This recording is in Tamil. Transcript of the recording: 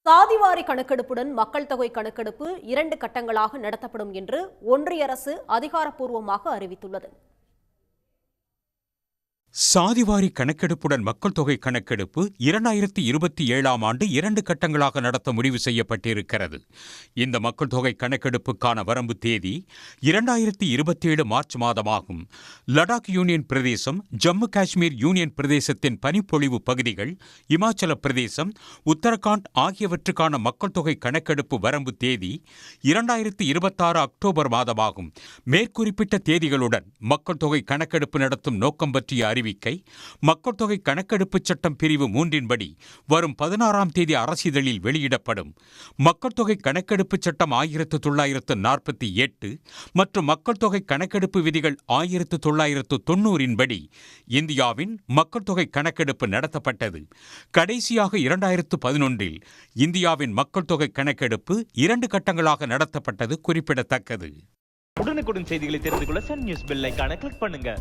சாதிவாரி கணக்கெடுப்புடன் மக்கள் தொகை கணக்கெடுப்பு 2 கட்டங்களாக நடத்தப்படும் என்று ஒன்றிய அரசு அதிகாரப்பூர்வமாக அறிவித்துள்ளது. சாதிவாரி கணக்கெடுப்புடன் மக்கள் தொகை கணக்கெடுப்பு 2027ஆம் ஆண்டு 2 கட்டங்களாக நடத்த முடிவு செய்யப்பட்டிருக்கிறது. இந்த மக்கள் தொகை கணக்கெடுப்புக்கான வரம்பு தேதி 2027 மார்ச் மாதமாகும். லடாக் யூனியன் பிரதேசம், ஜம்மு காஷ்மீர் யூனியன் பிரதேசத்தின் பனிப்பொழிவு பகுதிகள், இமாச்சல பிரதேசம், உத்தரகாண்ட் ஆகியவற்றுக்கான மக்கள் தொகை கணக்கெடுப்பு வரம்பு தேதி 2026 அக்டோபர் மாதமாகும். மேற்குறிப்பிட்ட தேதிகளுடன் மக்கள் தொகை கணக்கெடுப்பு நடத்தும் நோக்கம் பற்றிய அறிவிக்கை மக்கள் தொகை கணக்கெடுப்பு சட்டம் பிரிவு 3 வரும் 16ஆம் தேதி அரசிதழில் வெளியிடப்படும். மக்கள் தொகை கணக்கெடுப்பு சட்டம் 1948 மற்றும் மக்கள் தொகை கணக்கெடுப்பு விதிகள் 1990 இந்தியாவின் மக்கள் தொகை கணக்கெடுப்பு நடத்தப்பட்டது. கடைசியாக 2011 இந்தியாவின் மக்கள் தொகை கணக்கெடுப்பு 2 கட்டங்களாக நடத்தப்பட்டது குறிப்பிடத்தக்கது. உடனுக்குடன் செய்திகளை தெரிந்து கொள்ள சன் நியூஸ் பெல் ஐகானை கிளிக் பண்ணுங்க.